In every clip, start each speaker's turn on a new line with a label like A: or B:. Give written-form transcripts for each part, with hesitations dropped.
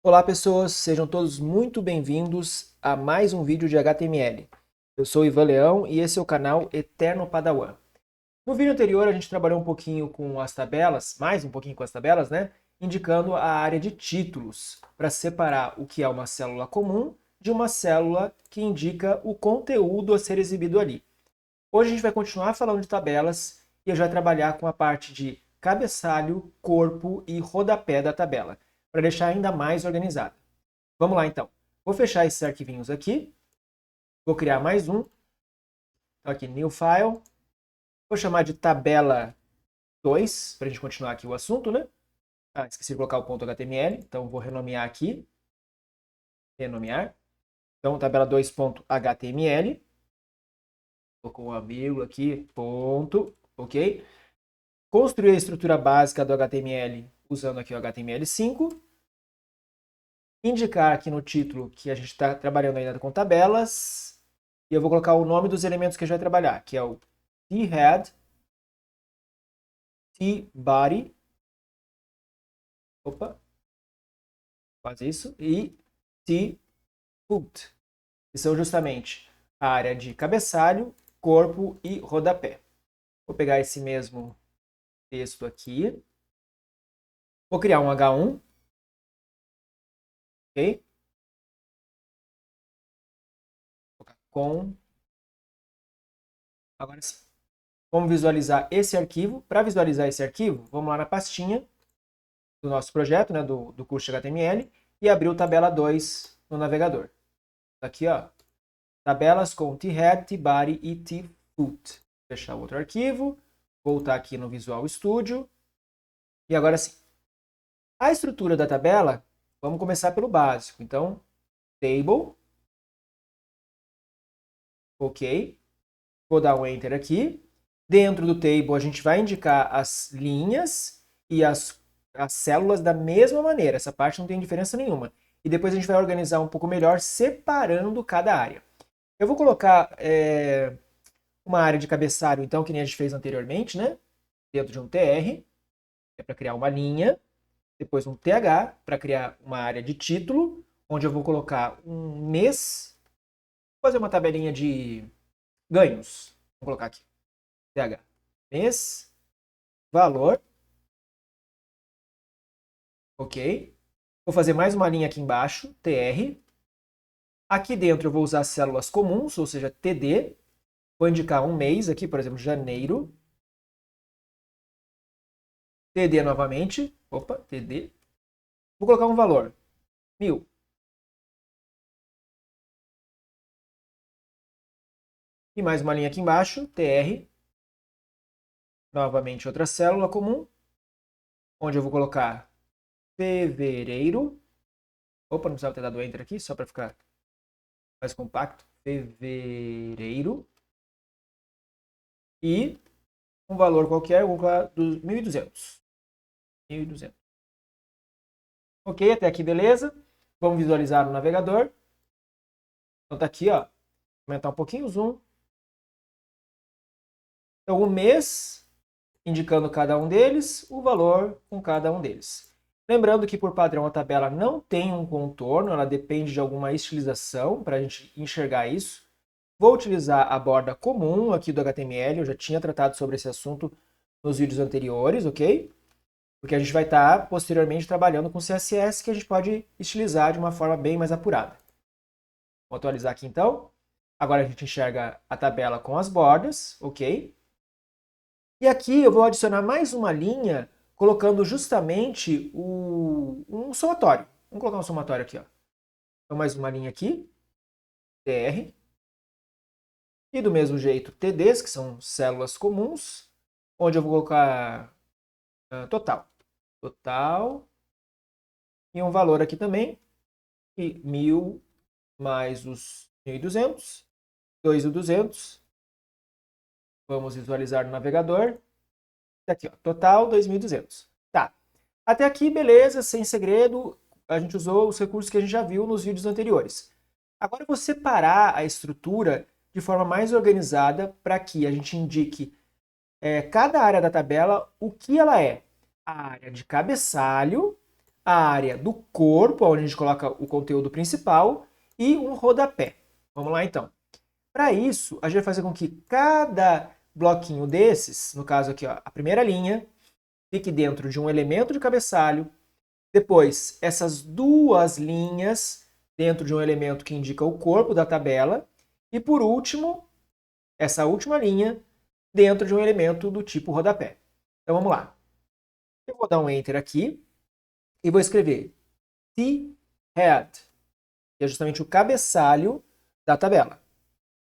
A: Olá pessoas, sejam todos muito bem-vindos a mais um vídeo de HTML. Eu sou Ivan Leão e esse é o canal Eterno Padawan. No vídeo anterior a gente trabalhou um pouquinho com as tabelas, mais um pouquinho com as tabelas, né? Indicando a área de títulos, para separar o que é uma célula comum de uma célula que indica o conteúdo a ser exibido ali. Hoje a gente vai continuar falando de tabelas e eu já trabalhar com a parte de cabeçalho, corpo e rodapé da tabela, para deixar ainda mais organizada. Vamos lá então. Vou fechar esses arquivinhos aqui, vou criar mais um. Então aqui, New File. Vou chamar de tabela 2, para a gente continuar aqui o assunto, né? Ah, esqueci de colocar o ponto .html, então vou renomear aqui. Renomear. Então, tabela 2.html. Colocou uma vírgula aqui, ponto, ok? Construir a estrutura básica do HTML usando aqui o HTML5. Indicar aqui no título que a gente está trabalhando ainda com tabelas. E eu vou colocar o nome dos elementos que a gente vai trabalhar, que é o t-head, t-body, opa, faz isso, e t-foot, que são justamente a área de cabeçalho, corpo e rodapé. Vou pegar esse mesmo texto aqui, vou criar um H1, ok? Vou colocar com. Agora sim. Vamos visualizar esse arquivo. Para visualizar esse arquivo, vamos lá na pastinha do nosso projeto, né, do curso de HTML, e abrir o tabela 2 no navegador. Aqui, ó, tabelas com t-head, t-body e t-foot. Fechar o outro arquivo, voltar aqui no Visual Studio, e agora sim. A estrutura da tabela, vamos começar pelo básico. Então, table, ok. Vou dar um Enter aqui. Dentro do table, a gente vai indicar as linhas e as células da mesma maneira. Essa parte não tem diferença nenhuma. E depois a gente vai organizar um pouco melhor, separando cada área. Eu vou colocar uma área de cabeçalho, então, que nem a gente fez anteriormente, né? Dentro de um tr, é para criar uma linha. Depois um th, para criar uma área de título, onde eu vou colocar um mês. Vou fazer uma tabelinha de ganhos. Vou colocar aqui. th. Mês, valor. Ok. Vou fazer mais uma linha aqui embaixo, tr. Aqui dentro eu vou usar células comuns, ou seja, td. Vou indicar um mês aqui, por exemplo, janeiro. TD novamente. Opa, TD. Vou colocar um valor. 1000. E mais uma linha aqui embaixo, TR. Novamente outra célula comum, onde eu vou colocar fevereiro. Opa, não precisava ter dado Enter aqui, só para ficar mais compacto. Fevereiro. E um valor qualquer, eu vou colocar dos 1.200. 1.200. Ok, até aqui beleza. Vamos visualizar no navegador. Então tá aqui, ó. Aumentar um pouquinho o zoom. Então o mês, indicando cada um deles, o valor com cada um deles. Lembrando que por padrão a tabela não tem um contorno, ela depende de alguma estilização para a gente enxergar isso. Vou utilizar a borda comum aqui do HTML, eu já tinha tratado sobre esse assunto nos vídeos anteriores, ok? Porque a gente vai estar posteriormente trabalhando com CSS que a gente pode estilizar de uma forma bem mais apurada. Vou atualizar aqui então. Agora a gente enxerga a tabela com as bordas, ok? E aqui eu vou adicionar mais uma linha, colocando justamente um somatório. Vamos colocar um somatório aqui, ó. Então mais uma linha aqui, tr. E do mesmo jeito, tds, que são células comuns, onde eu vou colocar total. Total. E um valor aqui também, e 1000 mais os 1.200, 2.200. Vamos visualizar no navegador. Aqui, ó, total 2.200. Tá. Até aqui, beleza, sem segredo. A gente usou os recursos que a gente já viu nos vídeos anteriores. Agora eu vou separar a estrutura de forma mais organizada para que a gente indique cada área da tabela o que ela é. A área de cabeçalho, a área do corpo, onde a gente coloca o conteúdo principal, e um rodapé. Vamos lá, então. Para isso, a gente vai fazer com que cada bloquinho desses, no caso aqui, ó, a primeira linha, fique dentro de um elemento de cabeçalho. Depois, essas duas linhas dentro de um elemento que indica o corpo da tabela. E por último, essa última linha dentro de um elemento do tipo rodapé. Então vamos lá. Eu vou dar um Enter aqui e vou escrever T-Head, que é justamente o cabeçalho da tabela.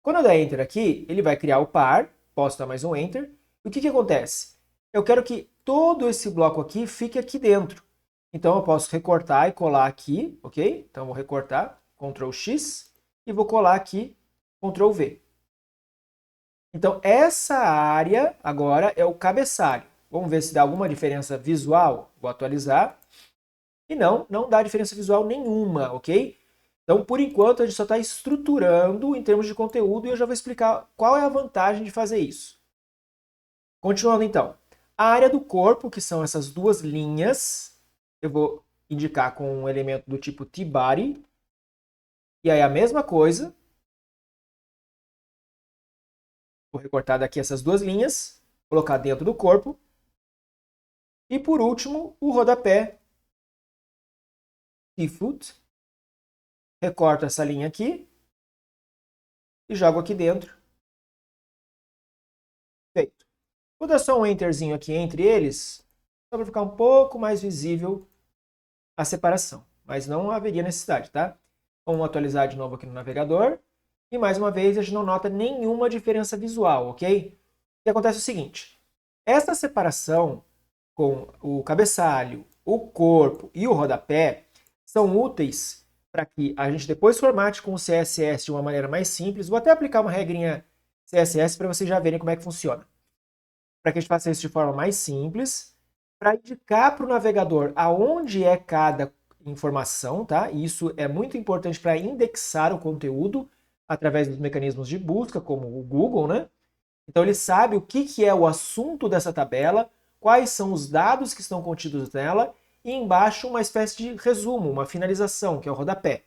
A: Quando eu der Enter aqui, ele vai criar o par, posso dar mais um Enter. E o que acontece? Eu quero que todo esse bloco aqui fique aqui dentro. Então eu posso recortar e colar aqui, ok? Então eu vou recortar, Ctrl X, e vou colar aqui, Ctrl V. Então essa área agora é o cabeçalho. Vamos ver se dá alguma diferença visual. Vou atualizar. E não dá diferença visual nenhuma, ok? Então, por enquanto, a gente só está estruturando em termos de conteúdo e eu já vou explicar qual é a vantagem de fazer isso. Continuando, então. A área do corpo, que são essas duas linhas, eu vou indicar com um elemento do tipo T-Body. E aí a mesma coisa. Vou recortar daqui essas duas linhas, colocar dentro do corpo. E por último, o rodapé T-Foot. Recorto essa linha aqui e jogo aqui dentro. Feito. Vou dar só um enterzinho aqui entre eles, só para ficar um pouco mais visível a separação. Mas não haveria necessidade, tá? Vamos atualizar de novo aqui no navegador. E mais uma vez, a gente não nota nenhuma diferença visual, ok? O que acontece é o seguinte. Essa separação com o cabeçalho, o corpo e o rodapé são úteis para que a gente depois formate com o CSS de uma maneira mais simples. Vou até aplicar uma regrinha CSS para vocês já verem como é que funciona. Para que a gente faça isso de forma mais simples, para indicar para o navegador aonde é cada informação, tá? E isso é muito importante para indexar o conteúdo através dos mecanismos de busca, como o Google, né? Então ele sabe o que é o assunto dessa tabela, quais são os dados que estão contidos nela, e embaixo uma espécie de resumo, uma finalização, que é o rodapé.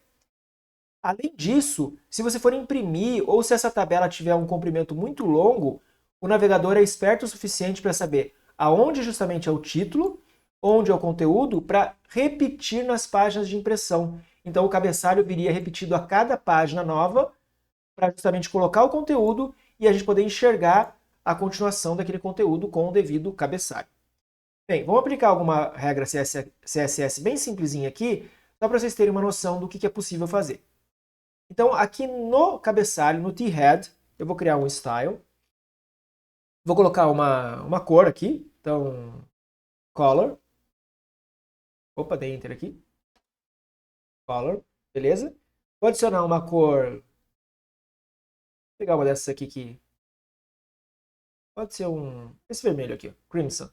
A: Além disso, se você for imprimir ou se essa tabela tiver um comprimento muito longo, o navegador é esperto o suficiente para saber aonde justamente é o título, onde é o conteúdo, para repetir nas páginas de impressão. Então o cabeçalho viria repetido a cada página nova, para justamente colocar o conteúdo e a gente poder enxergar a continuação daquele conteúdo com o devido cabeçalho. Bem, vamos aplicar alguma regra CSS bem simplesinha aqui, só para vocês terem uma noção do que é possível fazer. Então, aqui no cabeçalho, no T-Head, eu vou criar um style. Vou colocar uma cor aqui. Então, color. Opa, dei enter aqui. Color, beleza? Vou adicionar uma cor. Vou pegar uma dessas aqui que pode ser esse vermelho aqui, ó, Crimson.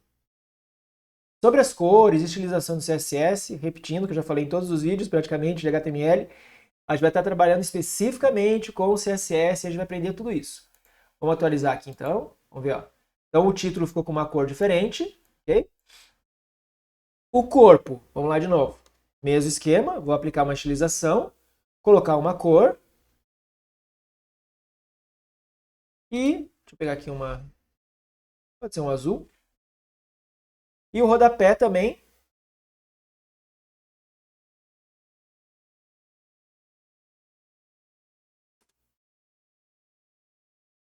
A: Sobre as cores, estilização do CSS, repetindo que eu já falei em todos os vídeos praticamente de HTML, a gente vai estar trabalhando especificamente com o CSS e a gente vai aprender tudo isso. Vamos atualizar aqui então. Vamos ver, ó. Então o título ficou com uma cor diferente, ok? O corpo, vamos lá de novo. Mesmo esquema, vou aplicar uma estilização, colocar uma cor. E, deixa eu pegar aqui pode ser um azul. E o rodapé também.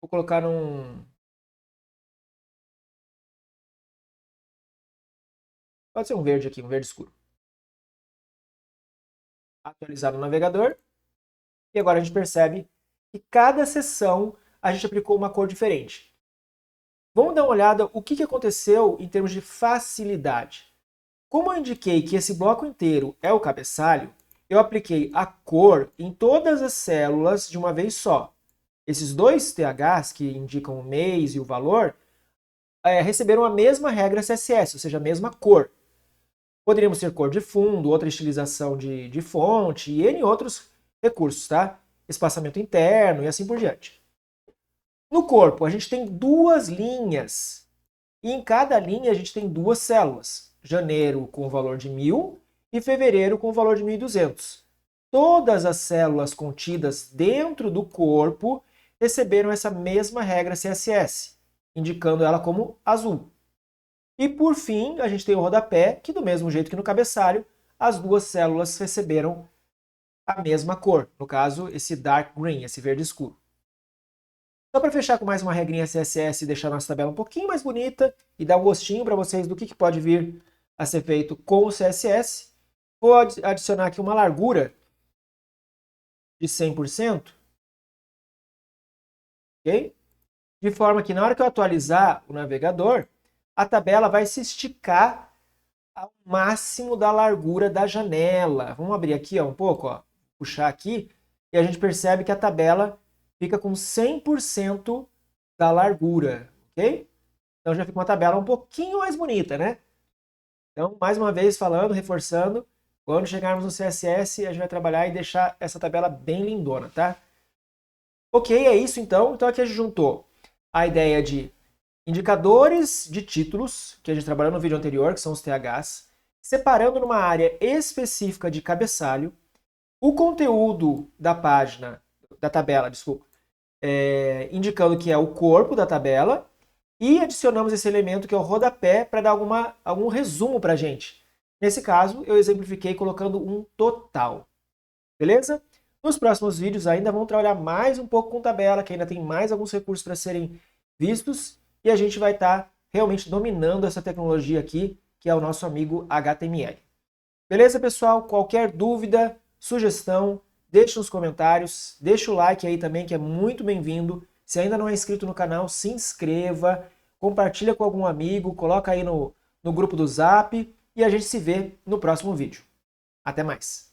A: Vou colocar pode ser um verde aqui, um verde escuro. Atualizar no navegador. E agora a gente percebe que cada seção a gente aplicou uma cor diferente. Vamos dar uma olhada o que aconteceu em termos de facilidade. Como eu indiquei que esse bloco inteiro é o cabeçalho, eu apliquei a cor em todas as células de uma vez só. Esses dois THs, que indicam o mês e o valor, receberam a mesma regra CSS, ou seja, a mesma cor. Poderíamos ter cor de fundo, outra estilização de fonte e N outros recursos, tá? Espaçamento interno e assim por diante. No corpo, a gente tem duas linhas. E em cada linha a gente tem duas células. Janeiro com o valor de 1000 e fevereiro com o valor de 1.200. Todas as células contidas dentro do corpo receberam essa mesma regra CSS, indicando ela como azul. E por fim, a gente tem o rodapé, que do mesmo jeito que no cabeçalho, as duas células receberam a mesma cor, no caso, esse dark green, esse verde escuro. Só para fechar com mais uma regrinha CSS e deixar a nossa tabela um pouquinho mais bonita e dar um gostinho para vocês do que pode vir a ser feito com o CSS, vou adicionar aqui uma largura de 100%, ok? De forma que na hora que eu atualizar o navegador, a tabela vai se esticar ao máximo da largura da janela. Vamos abrir aqui um pouco, puxar aqui, e a gente percebe que a tabela fica com 100% da largura, ok? Então já fica uma tabela um pouquinho mais bonita, né? Então, mais uma vez falando, reforçando, quando chegarmos no CSS, a gente vai trabalhar e deixar essa tabela bem lindona, tá? Ok, é isso então. Então aqui a gente juntou a ideia de indicadores de títulos, que a gente trabalhou no vídeo anterior, que são os THs, separando numa área específica de cabeçalho, o conteúdo da página, da tabela, desculpa, indicando que é o corpo da tabela, e adicionamos esse elemento que é o rodapé para dar algum resumo para a gente. Nesse caso, eu exemplifiquei colocando um total. Beleza? Nos próximos vídeos ainda vamos trabalhar mais um pouco com tabela, que ainda tem mais alguns recursos para serem vistos, e a gente vai estar realmente dominando essa tecnologia aqui, que é o nosso amigo HTML. Beleza, pessoal? Qualquer dúvida, sugestão, deixe nos comentários, deixa o like aí também, que é muito bem-vindo. Se ainda não é inscrito no canal, se inscreva, compartilha com algum amigo, coloca aí no grupo do Zap, e a gente se vê no próximo vídeo. Até mais!